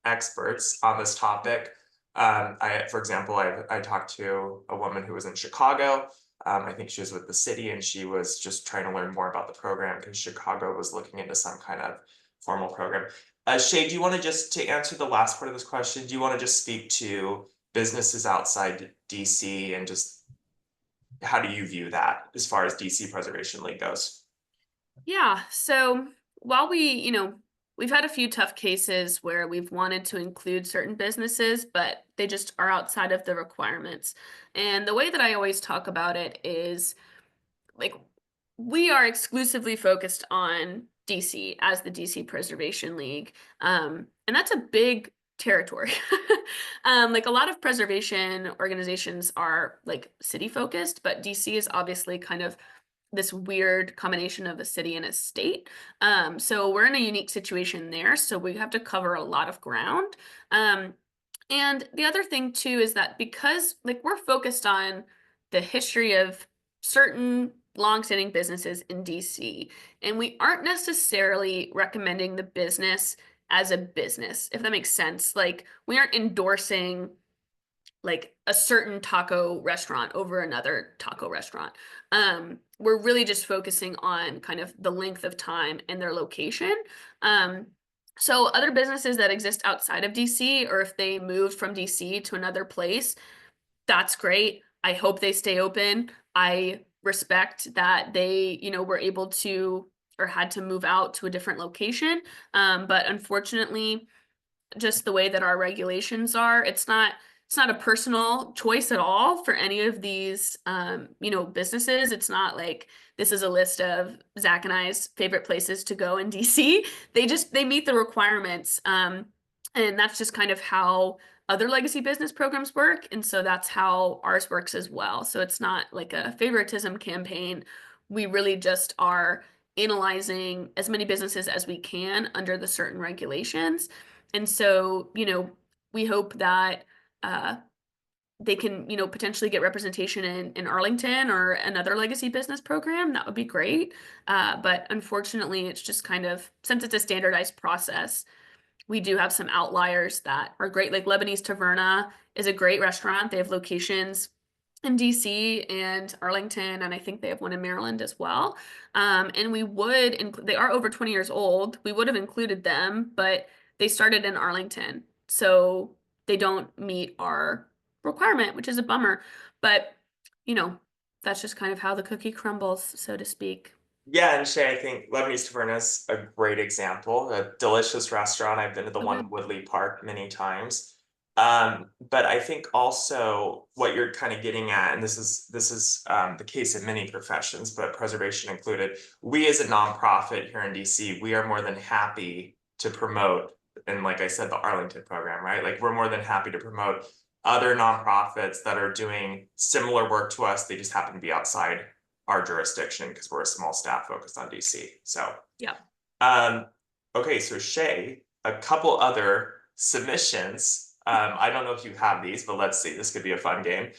experts on this topic. For example, I talked to a woman who was in Chicago. I think she was with the city and she was just trying to learn more about the program because Chicago was looking into some kind of formal program. Shay, do you want to just to answer the last part of this question, do you want to just speak to businesses outside DC and just how do you view that as far as DC Preservation League goes? Yeah. So while we've had a few tough cases where we've wanted to include certain businesses, but they just are outside of the requirements. And the way that I always talk about it is like we are exclusively focused on DC as the DC Preservation League. And that's a big territory. Like a lot of preservation organizations are like city focused, but DC is obviously kind of this weird combination of a city and a state. So we're in a unique situation there. So we have to cover a lot of ground. Um, and the other thing too is that because like we're focused on the history of certain long-standing businesses in DC, and we aren't necessarily recommending the business as a business, if that makes sense. Like we aren't endorsing like a certain taco restaurant over another taco restaurant. We're really just focusing on kind of the length of time and their location. Um, so other businesses that exist outside of DC, or if they moved from DC to another place, that's great. I hope they stay open. I respect that they, were able to or had to move out to a different location. But unfortunately, just the way that our regulations are, it's not a personal choice at all for any of these businesses. It's not like this is a list of Zach and I's favorite places to go in DC. They meet the requirements. And that's just kind of how other legacy business programs work. And so that's how ours works as well. So it's not like a favoritism campaign. We really just are analyzing as many businesses as we can under the certain regulations. And so, we hope that uh, they can, potentially get representation in Arlington or another legacy business program. That would be great. But unfortunately, it's just kind of, since it's a standardized process, we do have some outliers that are great. Like Lebanese Taverna is a great restaurant. They have locations in DC and Arlington, and I think they have one in Maryland as well. And they are over 20 years old. We would have included them, but they started in Arlington. So they don't meet our requirement, which is a bummer. But, you know, that's just kind of how the cookie crumbles, so to speak. Yeah, and Shay, I think Lebanese Taverna is a great example, a delicious restaurant. I've been to the So one in good. Woodley Park many times. But I think also what you're kind of getting at, and this is the case in many professions, but preservation included, we as a nonprofit here in DC, we are more than happy to promote, and like I said, the Arlington program, right? Like we're more than happy to promote other nonprofits that are doing similar work to us. They just happen to be outside our jurisdiction because we're a small staff focused on DC. So, Yeah. um, okay, so Shay, a couple other submissions. I don't know if you have these, but let's see. This could be a fun game.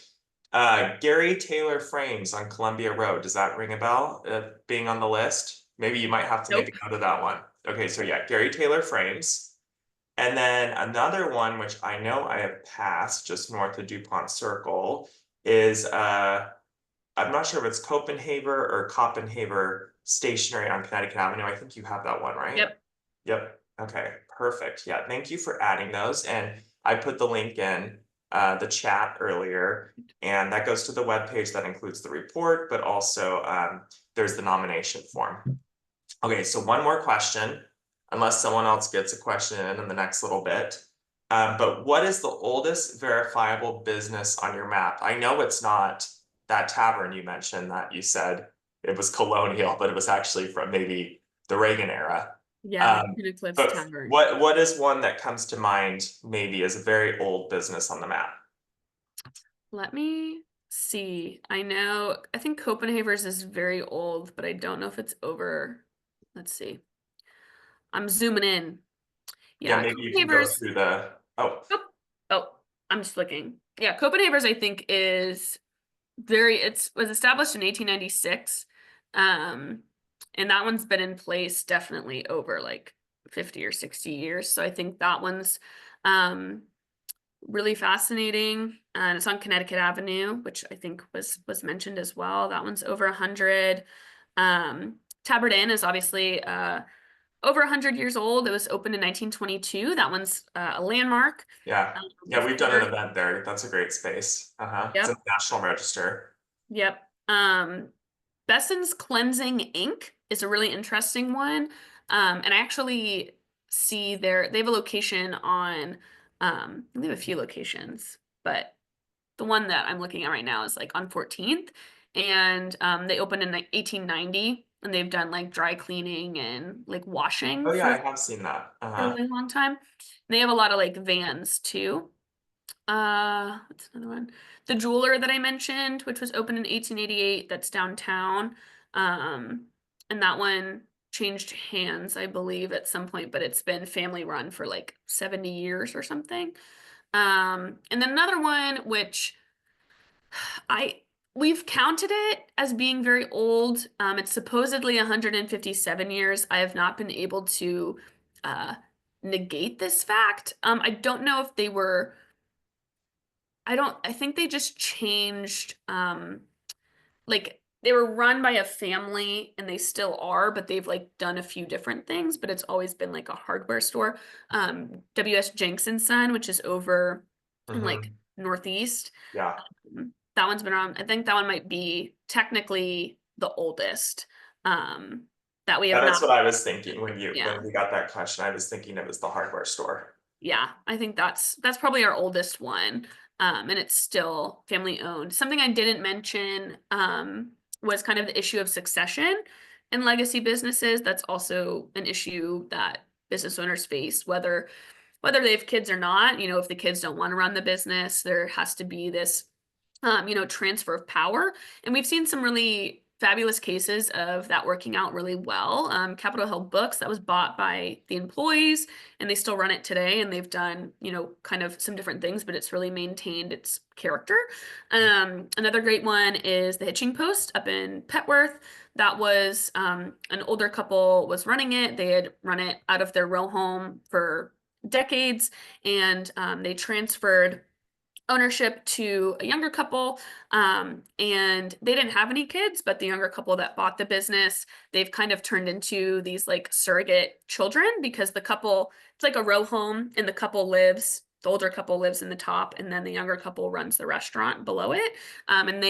Gary Taylor Frames on Columbia Road. Does that ring a bell? Being on the list? Maybe you might have to make Nope. a note of that one. Okay, so yeah, Gary Taylor Frames. And then another one, which I know I have passed just north of DuPont Circle, is I'm not sure if it's Copenhagen or Copenhagen Stationery on Connecticut Avenue. I think you have that one, right? Yep. Yep. Okay, perfect. Yeah, thank you for adding those. And I put the link in the chat earlier, and that goes to the webpage that includes the report, but also there's the nomination form. Okay, so one more question, unless someone else gets a question in the next little bit. But what is the oldest verifiable business on your map? I know it's not that tavern you mentioned that you said it was colonial, but it was actually from maybe the Reagan era. Yeah, the Um, Twin Eclipse but Tavern. what is one that comes to mind maybe as a very old business on the map? Let me see. I think Copenhagen's is very old, but I don't know if it's over. Let's see. I'm zooming in. Yeah, Yeah, maybe you can go Copenhagen's. through the, oh, Oh, oh, I'm just looking. Yeah, Copenhagen's I think is it was established in 1896. Um, and that one's been in place definitely over like 50 or 60 years. So I think that one's Um, really fascinating. And it's on Connecticut Avenue, which I think was mentioned as well. That one's over 100. Tabard Inn is obviously over 100 years old. It was opened in 1922. That one's a landmark. Yeah. Yeah, If we've done an Peter, event there. That's a great space. It's a yep, National Register. yep. Besson's Cleansing Ink is a really interesting one. And I actually see they have a location on, they have a few locations, but the one that I'm looking at right now is like on 14th. And they opened in like 1890 and they've done like dry cleaning and like washing Oh yeah, for I have seen that. a really long time. They have a lot of like vans too. What's another one? The Jeweler that I mentioned, which was opened in 1888, that's downtown. Um, and that one changed hands, I believe, at some point, but it's been family run for like 70 years or something. And then another one, which I we've counted it as being very old. It's supposedly 157 years. I have not been able to uh, negate this fact. I don't know if they were I think they just changed like they were run by a family and they still are, but they've like done a few different things, but it's always been like a hardware store. W.S. Jenks and Son, which is over in like Hmm. Northeast. Yeah. That one's been around. I think that one might be technically the oldest. Um that we have Yeah, not. that's what I was thinking Yeah. when we got that question. I was thinking it was the hardware store. Yeah, I think that's probably our oldest one. And it's still family owned. Something I didn't mention was kind of the issue of succession in legacy businesses. That's also an issue that business owners face, whether they have kids or not. You know, if the kids don't want to run the business, there has to be this transfer of power. And we've seen some really fabulous cases of that working out really well. Capitol Hill Books, that was bought by the employees, and they still run it today. And they've done, kind of some different things, but it's really maintained its character. Another great one is the Hitching Post up in Petworth. That was an older couple was running it. They had run it out of their row home for decades, and they transferred ownership to a younger couple, and they didn't have any kids, but the younger couple that bought the business, they've kind of turned into these like surrogate children because the couple, it's like a row home, and the older couple lives in the top, and then the younger couple runs the restaurant below it. And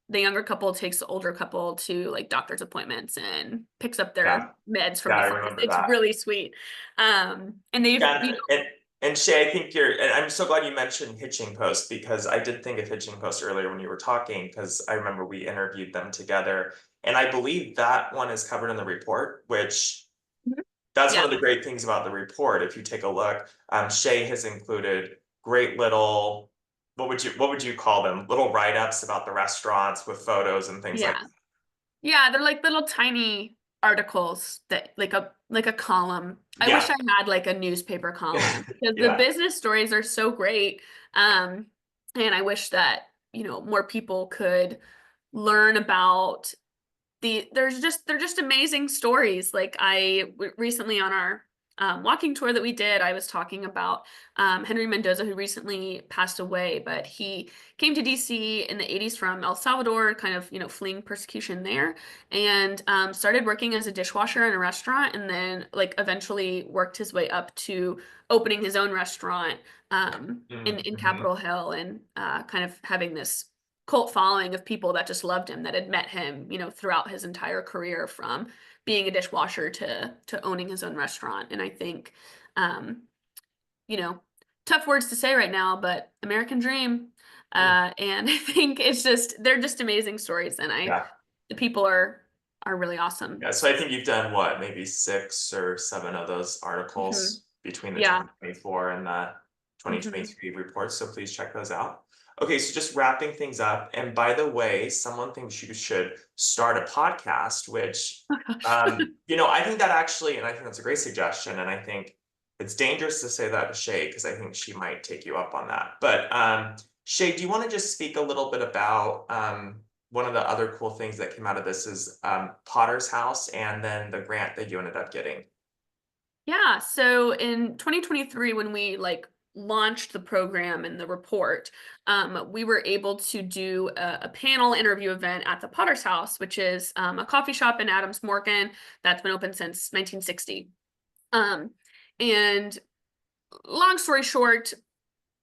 the younger couple takes the older couple to like doctor's appointments and picks up Yeah. their meds from Yeah, the I pharmacist. remember It's that. really sweet. And they've, Yeah, and Shay, I think and I'm so glad you mentioned Hitching Post because I did think of Hitching Post earlier when you were talking, because I remember we interviewed them together. And I believe that one is covered in the report, which that's one yeah, of the great things about the report. If you take a look, Shay has included great little, what would you call them? Little write-ups about the restaurants with photos and things like yeah. Yeah, they're like little tiny articles that like a column. I wish that. I had like a newspaper column Yeah. because the Yeah. business stories are so great. Um, and I wish that, more people could learn about they're just amazing stories. Like recently on our walking tour that we did, I was talking about Henry Mendoza, who recently passed away, but he came to DC in the 80s from El Salvador, kind of, fleeing persecution there, and started working as a dishwasher in a restaurant, and then like eventually worked his way up to opening his own restaurant in Mhm. Capitol Hill, and kind of having this cult following of people that just loved him, that had met him, throughout his entire career, from being a dishwasher to owning his own restaurant. And I think, um, you know, tough words to say right now, but American dream. Mm. And I think they're just amazing stories, and Yeah. the people are really awesome. Yeah, so I think you've done what, maybe 6 or 7 of those Mhm. articles between the Yeah. 2024 and the Hmm. 2023 reports, so please check those out. Okay, so just wrapping things up, and by the way, someone thinks you should start a podcast, which, Oh gosh. I think that actually, and I think that's a great suggestion, and I think it's dangerous to say that to Shay, because I think she might take you up on that. But Shay, do you want to just speak a little bit about one of the other cool things that came out of this is Potter's House and then the grant that you ended up getting. Yeah, so in 2023, when we launched the program and the report, we were able to do a panel interview event at the Potter's House, which is a coffee shop in Adams Morgan that's been open since 1960. Um, and long story short,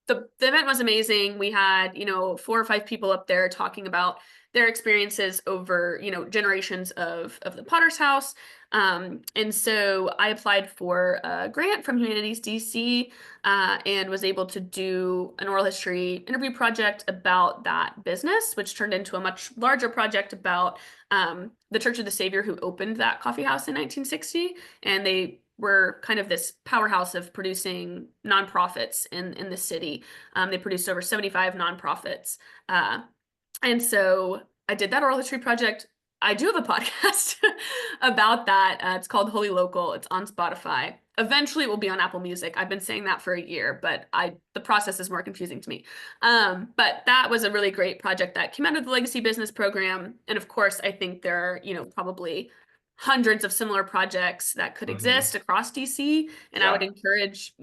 the event was amazing. We had, 4 or 5 people up there talking about their experiences over, generations of the Potter's House. And so I applied for a grant from Humanities DC and was able to do an oral history interview project about that business, which turned into a much larger project about the Church of the Savior who opened that coffee house in 1960. And they were kind of this powerhouse of producing nonprofits in the city. They produced over 75 nonprofits. Uh, and so I did that oral history project. I do have a podcast about that. It's called Holy Local. It's on Spotify. Eventually, it will be on Apple Music. I've been saying that for a year, but the process is more confusing to me. But that was a really great project that came out of the Legacy Business Program. And of course, I think there are, probably hundreds of similar projects that could Mhm. exist across DC. And I would Yeah. encourage,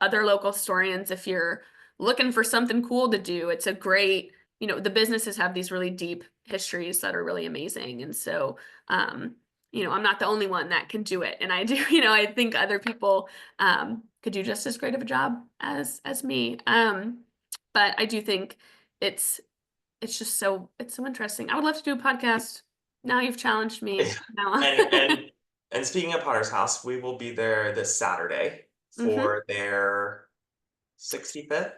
other local historians, if you're looking for something cool to do, it's a great, the businesses have these really deep histories that are really amazing. And so, um, I'm not the only one that can do it. And I do, I think other people could do just as great of a job as me. But I do think it's it's so interesting. I would love to do a podcast. Now you've challenged me. Now. And and and speaking of Potter's House, we will be there this Saturday Hmm. for their 65th.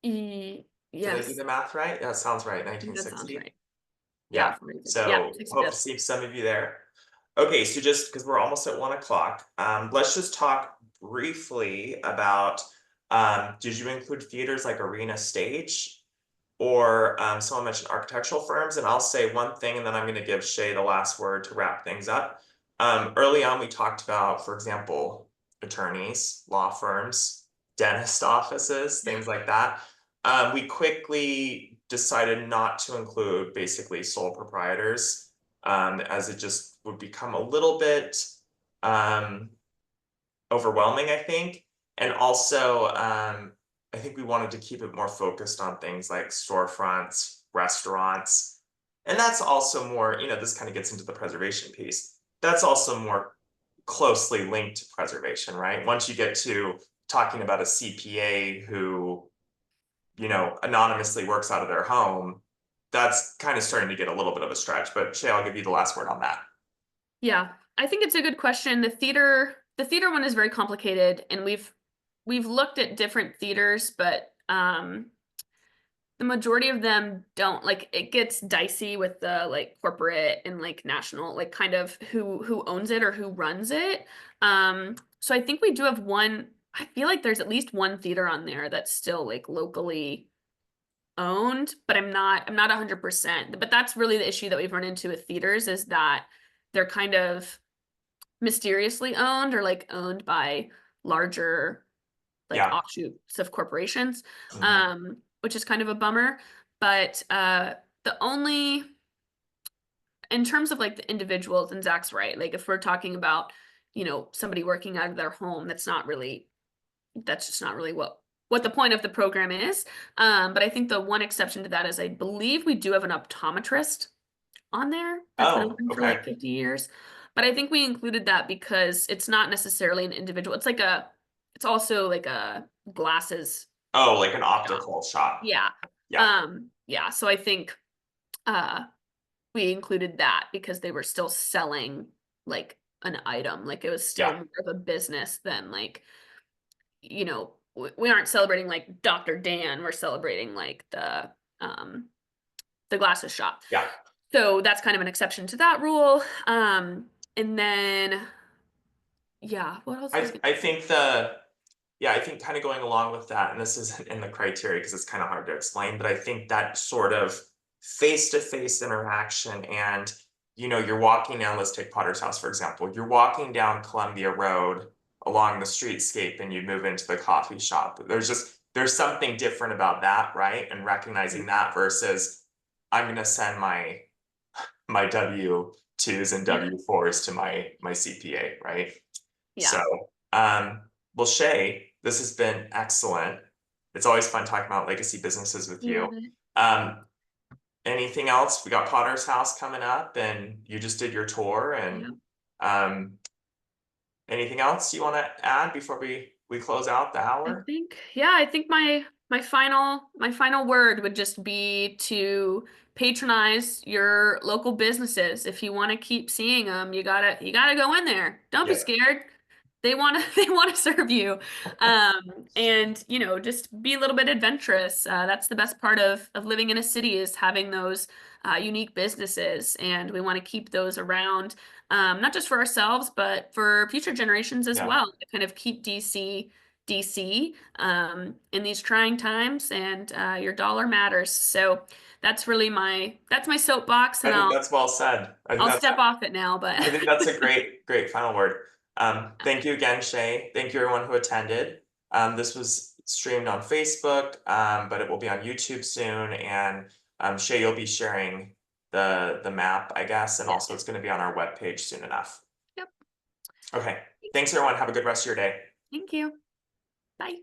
Did I do Yes, the math right? That sounds right, I think that sounds 1960. right. Yeah, Yeah. 46. Yeah, So hope to 65th. see some of you there. Okay, so just because we're almost at 1 o'clock, let's just talk briefly about did you include theaters like Arena Stage? Or someone mentioned architectural firms, and I'll say one thing, and then I'm going to give Shay the last word to wrap things up. Early on, we talked about, for example, attorneys, law firms, dentist offices, things like that. We quickly decided not to include basically sole proprietors, as it just would become a little bit um, overwhelming, I think. And also, I think we wanted to keep it more focused on things like storefronts, restaurants. And that's also more, this kind of gets into the preservation piece. That's also more closely linked to preservation, right? Once you get to talking about a CPA who, anonymously works out of their home, that's kind of starting to get a little bit of a stretch. But Shay, I'll give you the last word on that. Yeah, I think it's a good question. The theater one is very complicated, and we've looked at different theaters, but the majority of them don't like it gets dicey with the corporate and national kind of who owns it or who runs it. So I think we do have one. I feel like there's at least one theater on there that's still locally owned, but I'm not 100%. But that's really the issue that we've run into with theaters is that they're kind of mysteriously owned or owned by larger Yeah. offshoots of corporations, Mhm. which is kind of a bummer. But the only in terms of the individuals, and Zach's right. Like if we're talking about, somebody working out of their home, that's just not really what the point of the program is. But I think the one exception to that is I believe we do have an optometrist on there that's been Oh, open for okay. 50 years. But I think we included that because it's not necessarily an individual. It's also like a glasses Oh, like an shop. optical shop. Yeah. Yeah. Yeah. So I think uh we included that because they were still selling an item. Like it was still Yeah. more of a business than we aren't celebrating Dr. Dan. We're celebrating the glasses shop. Yeah. So that's kind of an exception to that rule. And then yeah, what else was I gonna I think the yeah, I think kind of going along with that, and this isn't in the criteria because it's kind of hard to explain, but I think that sort of face-to-face interaction and you're walking down, let's take Potter's House, for example. You're walking down Columbia Road along the streetscape and you move into the coffee shop. There's something different about that, right? And recognizing that versus I'm gonna send my W-2s and W-4s to my CPA, right? So, Yeah. um, well, Shay, this has been excellent. It's always fun talking about legacy businesses with Yeah. you. Um, anything else? We got Potter's House coming up, and you just did your tour. And Yeah. um, anything else you want to add before we close out the hour? I think my final word would just be to patronize your local businesses. If you want to keep seeing them, you gotta go in there. Don't be Yeah, scared. They want to they want to serve you. And just be a little bit adventurous. That's the best part of living in a city is having those unique businesses, and we want to keep those around, not just for ourselves, but for future generations as yeah. well, to kind of keep DC in these trying times, and your dollar matters. So that's my soapbox, I and think I'll that's well said. I'll step off it now. But I think that's a great final word. Thank you again, Shay. Thank you everyone who attended. This was streamed on Facebook, but it will be on YouTube soon. And Shay, you'll be sharing the map, I guess, and also it's yes, going to be on our webpage soon enough. yep. Okay. Thanks everyone. Have a good rest of your day. Thank you. Bye.